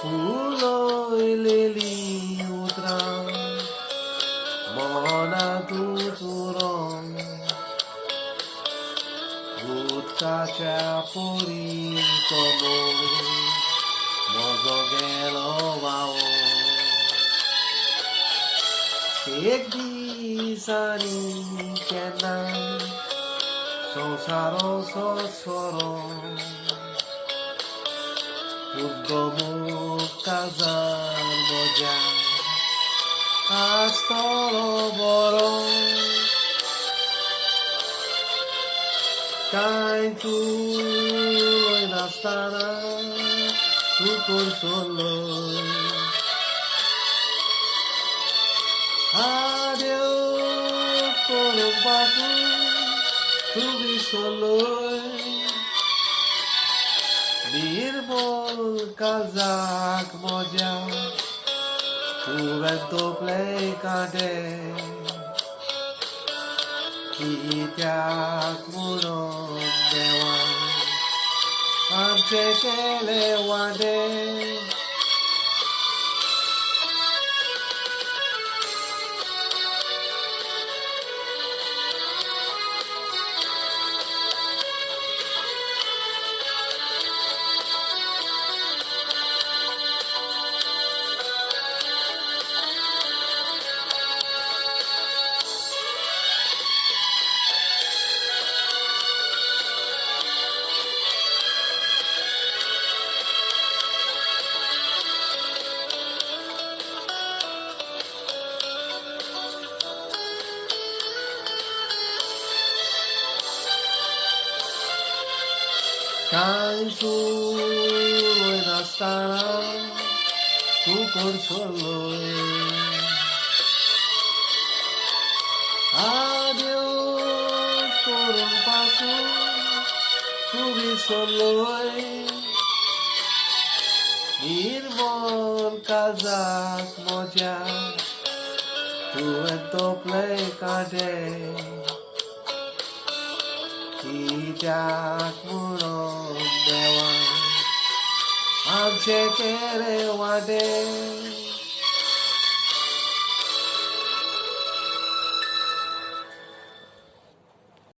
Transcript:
Uloi lili utram, mona tuturon, utkacha puri como, mozogelo vao. Ekdi sani kenan, sonsaro sosoro. Udgomu kazan moja astolo boro kai tu nastana tu por solo adiós por un paso tu vi solo Birbol kazak moja tu vento play kade Kityak munon dewa Amche kele wade Caen su nastana tu por solo Adiós por un paso tu vi solo Birbol kazak moja tu vento play kade Kityak munon dewa Amche kele wade